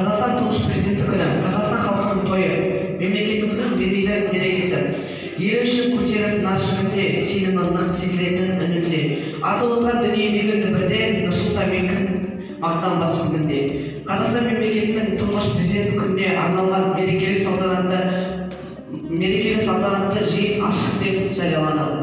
Қазақстан тұңғыш президенті күні, Қазақстан халқының тойы, мемлекетіміздің мерекесі. Ел үшін көтеріп наршығында сенімі нық сезілетін үнінде. Аты озған дүниедегі түбірде Нұрсұлтанмен кім мақтанбас бүгінде. Қазақстан мемлекетінің тұңғыш президенті күніне арналған мерекелік салтанатты жиын ашық деп жарияланады.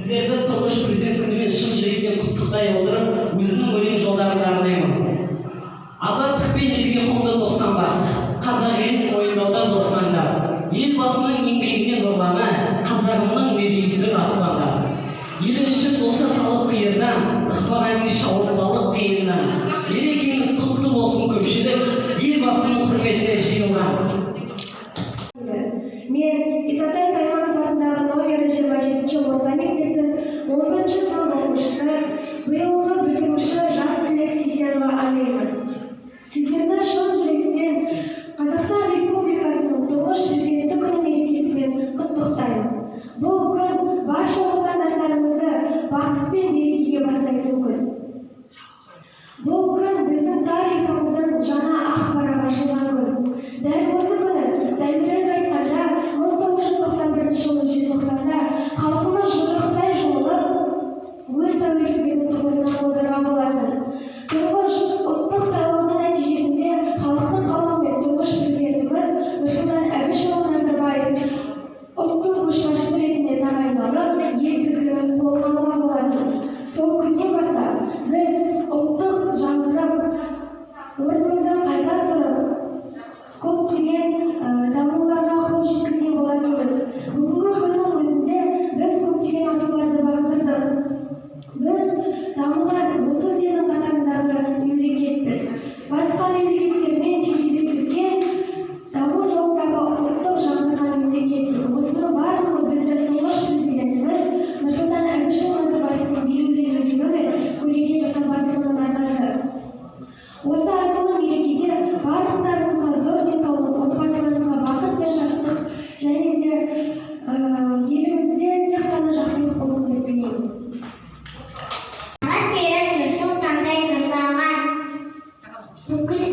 Сіздерді тұңғыш президент күнімен шын жүректен құттықтай отырып, өзімнің өлең жолдарымды арнаймын. Азаттықпен елге қонды тоқсанбақ, қазақ ел ойындауда досмаңдар. Елбасының еңбегіне нұрлана, қазағымның мерейі тұр аспанда. Елі үшін болса салып қиырдан, ықпағаны шауып балық қиыннан. Мерекеңіз құтты болсын көпшілік, елбасының құрметіне жиылған. Мен Исатай Тайманов атындағы номері 27-ші орта мектептің 10-ші сынып оқушысы, биылғы бітіруші жас түлек Сейсенова арнаймын. Сіздерді шын жүректен Қазақстан Республикасының тұңғыш президенті күні мерекесімен құттықтаймын. Бұл күн барша отандастарымызды бақыт пен берекеге бастайтын күн. Бұл күн біздің тарихымыздың жаңа ақ парағы ашылған күн. Дәл осы күні, дәлірек айтқанда, 1991 жылы желтоқсанда халқымыз жұдырықтай жұмылып, өз тәуелсіздігінің тұғырына қолдырған болатын. Тұңғыш ұлттық сайлаудың нәтижесінде халықтың қалауымен тұңғыш президентіміз Нұрсұлтан Әбішұлы Назарбаев ұлттың көшбасшысы ретінде тағайындалып, ел тізгінін қолға алған болатын. Сол күннен бастап біз ұлттық жаңғырып, орнымыздан қайта тұрып, көптеген дамуларға қол жеткізген болатынбыз. Бүгінгі күннің өзінде біз көптеген асуларды бағындырдық. Біз дамыған 30 елдің қатарындағы мемлекетпіз. Басқа мемлекеттермен кездесуде даму жолындағы ұлттық жаңғырған мемлекетпіз. Осының барлығы біздің тұңғыш президентіміз Нұрсұлтан Әбішұлы Назарбаевтың елеулі еңбегі мен көреген жасампаздығының арқасы. Осы айтулы мерекеде барлықтарыңызға зор денсаулық, отбасыларыңызға бақыт пен шаттық және де елімізде тек қана жақсылық болсын деп тілеймін. Нұрсұлтандай нұрланған бүкіл